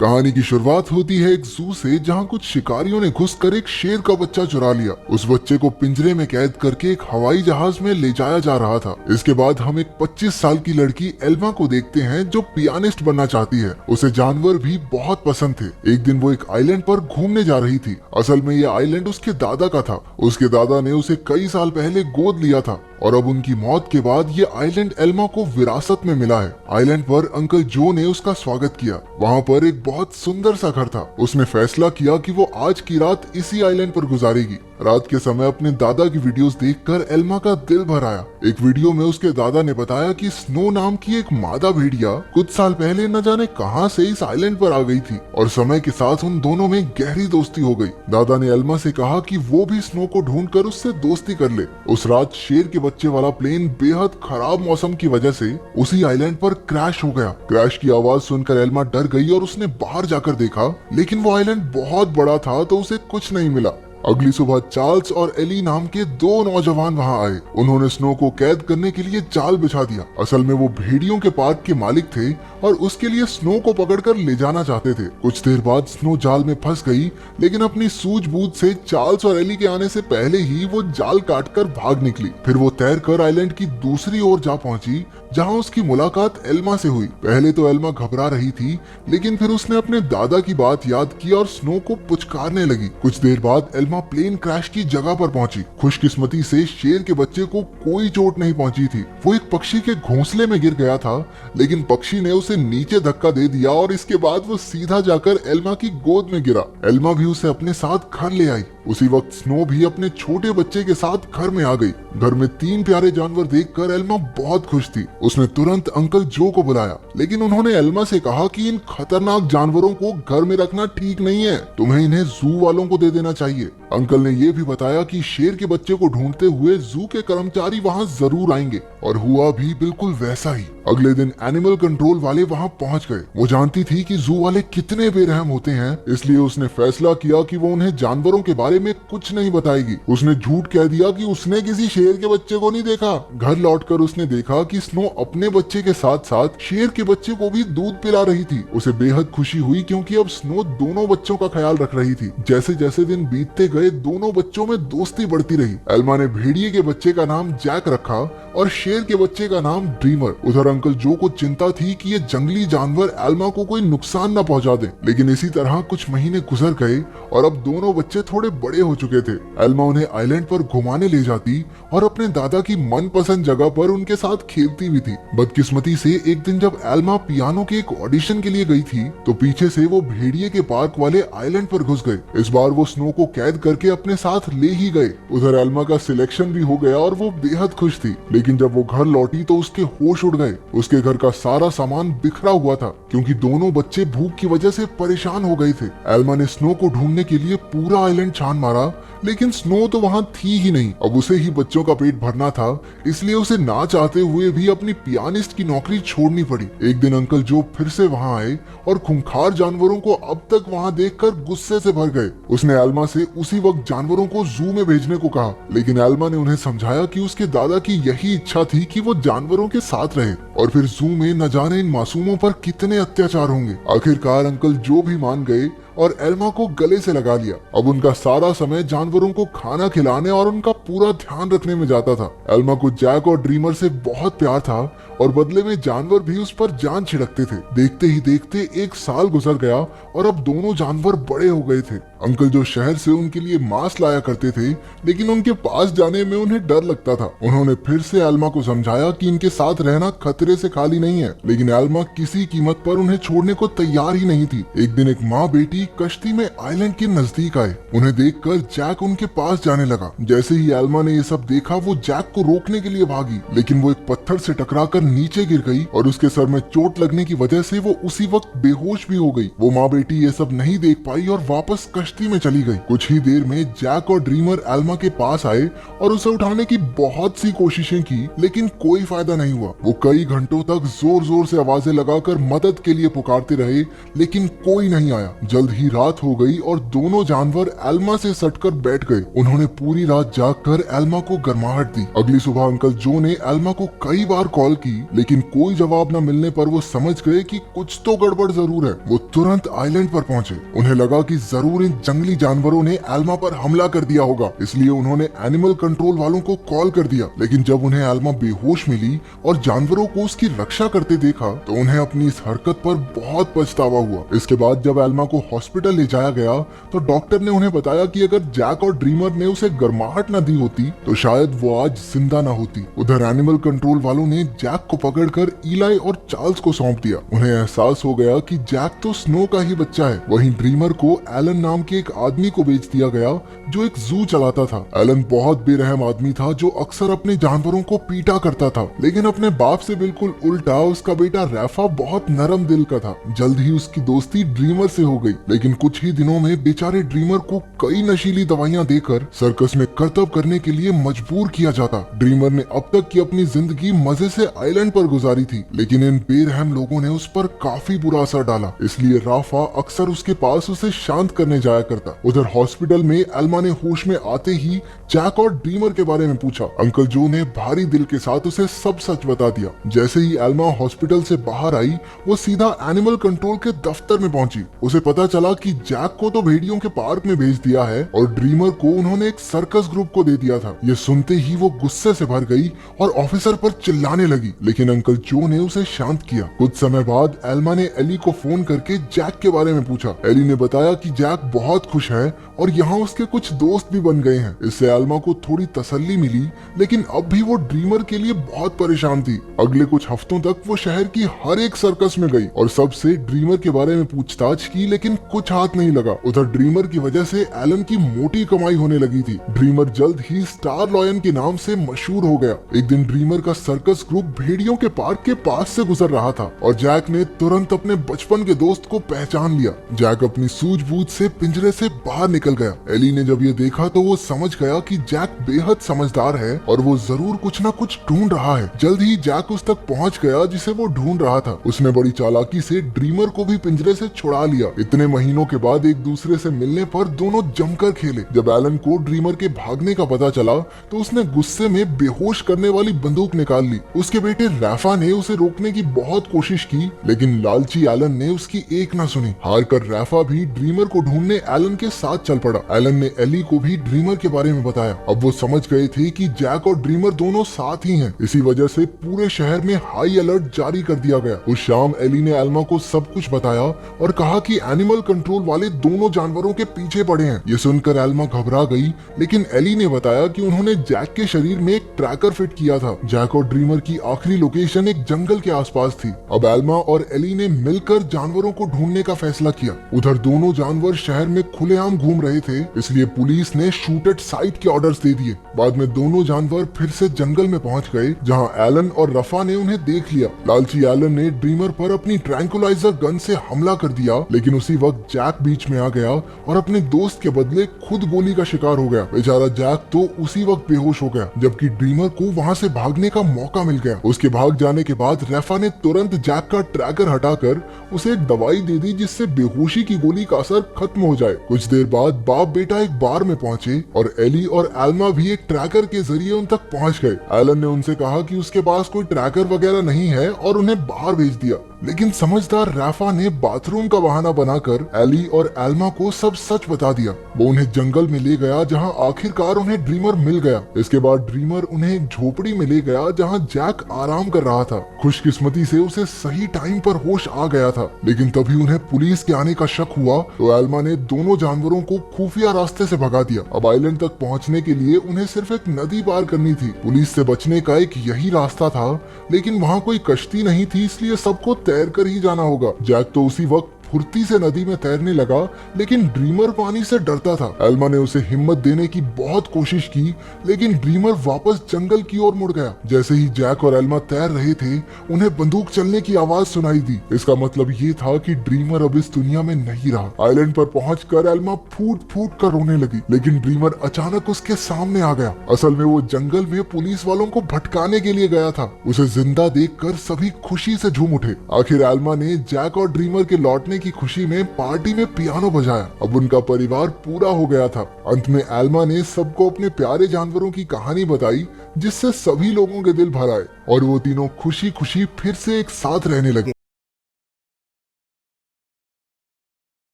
कहानी की शुरुआत होती है एक जू से, जहां कुछ शिकारियों ने घुसकर एक शेर का बच्चा चुरा लिया। उस बच्चे को पिंजरे में कैद करके एक हवाई जहाज में ले जाया जा रहा था। इसके बाद हम एक 25 साल की लड़की एल्मा को देखते हैं जो पियानिस्ट बनना चाहती है। उसे जानवर भी बहुत पसंद थे। एक दिन वो एक आइलैंड पर घूमने जा रही थी। असल में ये आइलैंड उसके दादा का था। उसके दादा ने उसे कई साल पहले गोद लिया था और अब उनकी मौत के बाद ये आइलैंड एल्मा को विरासत में मिला है। आइलैंड पर अंकल जो ने उसका स्वागत किया। वहाँ पर एक बहुत सुंदर सा घर था। उसने फैसला किया कि वो आज की रात इसी आइलैंड पर गुजारेगी। रात के समय अपने दादा की वीडियोस देखकर एल्मा का दिल भर आया। एक वीडियो में उसके दादा ने बताया कि स्नो नाम की एक मादा भेड़िया कुछ साल पहले न जाने कहां से इस आइलैंड पर आ गई थी और समय के साथ उन दोनों में गहरी दोस्ती हो गई। दादा ने एल्मा से कहा कि वो भी स्नो को ढूंढकर उससे दोस्ती कर ले। उस रात शेर के बच्चे वाला प्लेन बेहद खराब मौसम की वजह से उसी आइलैंड पर क्रैश हो गया। क्रैश की आवाज सुनकर एल्मा डर गई और उसने बाहर जाकर देखा, लेकिन वो आइलैंड बहुत बड़ा था तो उसे कुछ नहीं मिला। अगली सुबह चार्ल्स और एली नाम के दो नौजवान वहां आए। उन्होंने स्नो को कैद करने के लिए जाल बिछा दिया। असल में वो भेड़ियों के पार्क के मालिक थे और उसके लिए स्नो को पकड़कर ले जाना चाहते थे। कुछ देर बाद स्नो जाल में फंस गई, लेकिन अपनी सूझबूझ से चार्ल्स और एली के आने से पहले ही वो जाल काटकर भाग निकली। फिर वो तैरकर आइलैंड की दूसरी ओर जा पहुंची, जहां उसकी मुलाकात एल्मा से हुई। पहले तो एल्मा घबरा रही थी, लेकिन फिर उसने अपने दादा की बात याद की और स्नो को पुचकारने लगी। कुछ देर बाद एल्मा प्लेन क्रैश की जगह पर पहुंची। खुशकिस्मती से शेर के बच्चे को कोई चोट नहीं पहुंची थी। वो एक पक्षी के घोंसले में गिर गया था, लेकिन पक्षी ने उसे नीचे धक्का दे दिया और इसके बाद वो सीधा जाकर एल्मा की गोद में गिरा। एल्मा भी उसे अपने साथ घर ले आई। उसी वक्त स्नो भी अपने छोटे बच्चे के साथ घर में आ गई। घर में 3 प्यारे जानवर देखकर एल्मा बहुत खुश थी। उसने तुरंत अंकल जो को बुलाया, लेकिन उन्होंने एल्मा से कहा कि इन खतरनाक जानवरों को घर में रखना ठीक नहीं है, तुम्हें इन्हें जू वालों को दे देना चाहिए। अंकल ने ये भी बताया कि शेर के बच्चे को ढूंढते हुए जू के कर्मचारी वहाँ जरूर आएंगे, और हुआ भी बिल्कुल वैसा ही। अगले दिन एनिमल कंट्रोल वाले वहाँ पहुँच गए। वो जानती थी कि जू वाले कितने बेरहम होते हैं, इसलिए उसने फैसला किया कि वो उन्हें जानवरों के बारे में कुछ नहीं बताएगी। उसने झूठ कह दिया कि उसने किसी शेर के बच्चे को नहीं देखा। घर लौटकर उसने देखा कि स्नो अपने बच्चे के साथ साथ शेर के बच्चे को भी दूध पिला रही थी। उसे बेहद खुशी हुई क्योंकि अब स्नो दोनों बच्चों का ख्याल रख रही थी। जैसे जैसे दिन बीतते गए, दोनों बच्चों में दोस्ती बढ़ती रही। एल्मा ने भेड़िए के बच्चे का नाम जैक रखा और शेर के बच्चे का नाम ड्रीमर। उधर अंकल जो को चिंता थी कि ये जंगली जानवर एल्मा को कोई नुकसान न पहुंचा दें। लेकिन इसी तरह कुछ महीने गुजर गए और अब दोनों बच्चे थोड़े बड़े हो चुके थे। एल्मा उन्हें आइलैंड पर घुमाने ले जाती और अपने दादा की मनपसंद जगह पर उनके साथ खेलती भी थी। बदकिस्मती से एक दिन जब एल्मा पियानो के एक ऑडिशन के लिए गई थी, तो पीछे से वो भेड़िए के पार्क वाले आइलैंड पर घुस गए। इस बार वो स्नो को कैद करके अपने साथ ले ही गए। उधर एल्मा का सिलेक्शन भी हो गया और वो बेहद खुश थी। लेकिन जब वो घर लौटी तो उसके होश उड़ गए। उसके घर का सारा सामान बिखरा हुआ था क्योंकि दोनों बच्चे भूख की वजह से परेशान हो गए थे। एल्मा ने स्नो को ढूंढने के लिए पूरा आइलैंड छान मारा, लेकिन स्नो तो वहाँ थी ही नहीं। अब उसे ही बच्चों का पेट भरना था, इसलिए उसे ना चाहते हुए भी अपनी पियानिस्ट की नौकरी छोड़नी पड़ी। एक दिन अंकल जो फिर से वहाँ आए और खूंखार जानवरों को अब तक वहाँ देखकर गुस्से से भर गए। उसने एल्मा से उसी वक्त जानवरों को जू में भेजने को कहा, लेकिन एल्मा ने उन्हें समझाया कि उसके दादा की यही इच्छा थी कि वो जानवरों के साथ रहे, और फिर जू में न जाने इन मासूमों पर कितने अत्याचार होंगे। आखिरकार अंकल जो भी मान गए और एल्मा को गले से लगा लिया। अब उनका सारा समय जानवरों को खाना खिलाने और उनका पूरा ध्यान रखने में जाता था। एल्मा को जैक और ड्रीमर से बहुत प्यार था और बदले में जानवर भी उस पर जान छिड़कते थे। देखते ही देखते 1 साल गुजर गया और अब दोनों जानवर बड़े हो गए थे। अंकल जो शहर से उनके लिए मांस लाया करते थे, लेकिन उनके पास जाने में उन्हें डर लगता था। उन्होंने फिर से एल्मा को समझाया कि इनके साथ रहना खतरे से खाली नहीं है, लेकिन एल्मा किसी कीमत पर उन्हें छोड़ने को तैयार ही नहीं थी। एक दिन एक माँ बेटी कश्ती में आइलैंड के नजदीक आए। उन्हें देखकर जैक उनके पास जाने लगा। जैसे ही एल्मा ने ये सब देखा, वो जैक को रोकने के लिए भागी, लेकिन वो एक पत्थर से टकराकर नीचे गिर गई और उसके सर में चोट लगने की वजह से वो उसी वक्त बेहोश भी हो गई। वो माँ बेटी ये सब नहीं देख पाई और वापस कश्ती में चली गई। कुछ ही देर में जैक और ड्रीमर एल्मा के पास आए और उसे उठाने की बहुत सी कोशिशें की, लेकिन कोई फायदा नहीं हुआ। वो कई घंटों तक जोर जोर से आवाजें लगाकर मदद के लिए पुकारते रहे, लेकिन कोई नहीं आया। जल्द ही रात हो गई और दोनों जानवर एल्मा से सटकर बैठ गए। उन्होंने पूरी रात जागकर एल्मा को गर्माहट दी। अगली सुबह अंकल जो ने एल्मा को कई बार कॉल की, लेकिन कोई जवाब न मिलने पर वो समझ गए कि कुछ तो गड़बड़ जरूर है। वो तुरंत आइलैंड पर पहुंचे। उन्हें लगा कि जरूर इन जंगली जानवरों ने एल्मा पर हमला कर दिया होगा, इसलिए उन्होंने एनिमल कंट्रोल वालों को कॉल कर दिया। लेकिन जब उन्हें एल्मा बेहोश मिली और जानवरों को उसकी रक्षा करते देखा तो उन्हें अपनी इस हरकत पर बहुत पछतावा हुआ। इसके बाद जब एल्मा को हॉस्पिटल ले जाया गया तो डॉक्टर ने उन्हें बताया कि अगर जैक और ड्रीमर ने उसे गर्माहट न दी होती तो शायद वो आज जिंदा न होती। उधर एनिमल कंट्रोल वालों ने जैक को पकड़कर इलाई और चार्ल्स को सौंप दिया। उन्हें एहसास हो गया कि जैक तो स्नो का ही बच्चा है। वहीं ड्रीमर को एलन नाम के एक आदमी को बेच दिया गया जो एक जू चलाता था। एलन बहुत बेरहम आदमी था जो अक्सर अपने जानवरों को पीटा करता था, लेकिन अपने बाप से बिल्कुल उल्टा उसका बेटा रैफा बहुत नरम दिल का था। जल्द ही उसकी दोस्ती ड्रीमर से हो गई, लेकिन कुछ ही दिनों में बेचारे ड्रीमर को कई नशीली दवाइयां देकर सर्कस में करतब करने के लिए मजबूर किया जाता। ड्रीमर ने अब तक की अपनी जिंदगी मजे से आइलैंड पर गुजारी थी, लेकिन इन बेरहम लोगों ने उस पर काफी बुरा असर डाला, इसलिए राफा अक्सर उसके पास उसे शांत करने जाया करता। उधर हॉस्पिटल में एल्मा ने होश में आते ही जैक और ड्रीमर के बारे में पूछा। अंकल जो ने भारी दिल के साथ उसे सब सच बता दिया। जैसे ही एल्मा हॉस्पिटल से बाहर आई वो सीधा एनिमल कंट्रोल के दफ्तर में पहुंची। उसे पता चला कि जैक को तो भेड़ियों के पार्क में भेज दिया है और ड्रीमर को उन्होंने एक सर्कस ग्रुप को दे दिया था। ये सुनते ही वो गुस्से से भर गई और ऑफिसर पर चिल्लाने लगी, लेकिन अंकल जो ने उसे शांत किया। कुछ समय बाद एल्मा ने एली को फोन करके जैक के बारे में पूछा। एली ने बताया कि जैक बहुत खुश है और यहाँ उसके कुछ दोस्त भी बन गए हैं। इससे एल्मा को थोड़ी तसल्ली मिली, लेकिन अब भी वो ड्रीमर के लिए बहुत परेशान थी। अगले कुछ हफ्तों तक वो शहर की हर एक सर्कस में गई और सबसे ड्रीमर के बारे में पूछताछ की, लेकिन कुछ हाथ नहीं लगा। उधर ड्रीमर की वजह से एलन की मोटी कमाई होने लगी थी। ड्रीमर जल्द ही स्टार लॉयन के नाम से मशहूर हो गया। एक दिन ड्रीमर का सर्कस ग्रुप भेड़ियों के पार्क के पास से गुजर रहा था और जैक ने तुरंत अपने बचपन के दोस्त को पहचान लिया। जैक अपनी सूझबूझ से पिंजरे से बाहर निकल गया। एली ने जब ये देखा तो वो समझ गया कि जैक बेहद समझदार है और वो जरूर कुछ न कुछ ढूंढ रहा है। जल्द ही जैक उस तक पहुंच गया जिसे वो ढूंढ रहा था। उसने बड़ी चालाकी से ड्रीमर को भी पिंजरे से छुड़ा लिया। इतने महीनों के बाद एक दूसरे से मिलने पर दोनों जमकर खेले। जब एलन को ड्रीमर के भागने का पता चला तो उसने गुस्से में बेहोश करने वाली बंदूक निकाल ली। उसके बेटे रैफा ने उसे रोकने की बहुत कोशिश की, लेकिन लालची एलन ने उसकी एक न सुनी। हार कर रैफा भी ड्रीमर को ढूंढने एलन के साथ चल पड़ा। एलन ने एली को भी ड्रीमर के बारे में बताया। अब वो समझ गए थे कि जैक और ड्रीमर दोनों साथ ही हैं। इसी वजह से पूरे शहर में हाई अलर्ट जारी कर दिया गया। उस शाम एली ने एल्मा को सब कुछ बताया और कहा कि एनिमल कंट्रोल वाले दोनों जानवरों के पीछे पड़े हैं। ये सुनकर एल्मा घबरा गई, लेकिन एली ने बताया कि उन्होंने जैक के शरीर में एक ट्रैकर फिट किया था। जैक और ड्रीमर की आखिरी लोकेशन एक जंगल के आसपास थी। अब एल्मा और एली ने मिलकर जानवरों को ढूंढने का फैसला किया। उधर दोनों जानवर शहर में खुलेआम घूम रहे थे, इसलिए पुलिस ने शूट एट साइट के ऑर्डर्स दे दिए। बाद में दोनों जानवर फिर से जंगल में पहुंच गए, जहां एलन और रफा ने उन्हें देख लिया। लालची एलन ने ड्रीमर पर अपनी ट्रैंकुलाइजर गन से हमला कर दिया, लेकिन उसी वक्त जैक बीच में आ गया और अपने दोस्त के बदले खुद गोली का शिकार हो गया। बेचारा जैक तो उसी वक्त बेहोश हो गया, जबकि ड्रीमर को वहां से भागने का मौका मिल गया। उसके भाग जाने के बाद रफा ने तुरंत जैक का ट्रैकर हटाकर उसे एक दवाई दे दी, जिससे बेहोशी की गोली का असर खत्म हो जाए। कुछ देर बाद बाप बेटा एक बार में पहुंचे और एली और एल्मा भी एक ट्रैकर के जरिए उन तक पहुंच गए। एलन ने उनसे कहा कि उसके पास कोई ट्रैकर वगैरह नहीं है और उन्हें बाहर भेज दिया, लेकिन समझदार रैफा ने बाथरूम का बहाना बनाकर एली और एल्मा को सब सच बता दिया। वो उन्हें जंगल में ले गया, जहां आखिरकार उन्हें ड्रीमर मिल गया। इसके बाद ड्रीमर उन्हें एक झोपड़ी में ले गया, जहां जैक आराम कर रहा था। खुशकिस्मती से उसे सही टाइम पर होश आ गया था, लेकिन तभी उन्हें पुलिस के आने का शक हुआ तो एल्मा ने दोनों जानवरों को खुफिया रास्ते से भगा दिया। अब आइलैंड तक पहुंचने के लिए उन्हें सिर्फ एक नदी पार करनी थी। पुलिस से बचने का एक यही रास्ता था, लेकिन वहाँ कोई कश्ती नहीं थी, इसलिए सबको तैर कर ही जाना होगा। जैक तो उसी वक्त फुर्ती से नदी में तैरने लगा, लेकिन ड्रीमर पानी से डरता था। एल्मा ने उसे हिम्मत देने की बहुत कोशिश की, लेकिन ड्रीमर वापस जंगल की ओर मुड़ गया। जैसे ही जैक और एल्मा तैर रहे थे, उन्हें बंदूक चलने की आवाज सुनाई दी। इसका मतलब ये था कि ड्रीमर अब इस दुनिया में नहीं रहा। आइलैंड पर पहुंचकर एल्मा फूट फूट कर रोने लगी, लेकिन ड्रीमर अचानक उसके सामने आ गया। असल में वो जंगल में पुलिस वालों को भटकाने के लिए गया था। उसे जिंदा देखकर सभी खुशी से झूम उठे। आखिर एल्मा ने जैक और ड्रीमर के लौटने की खुशी में पार्टी में पियानो बजाया। अब उनका परिवार पूरा हो गया था। अंत में एल्मा ने सबको अपने प्यारे जानवरों की कहानी बताई, जिससे सभी लोगों के दिल भर आए और वो तीनों खुशी खुशी फिर से एक साथ रहने लगे।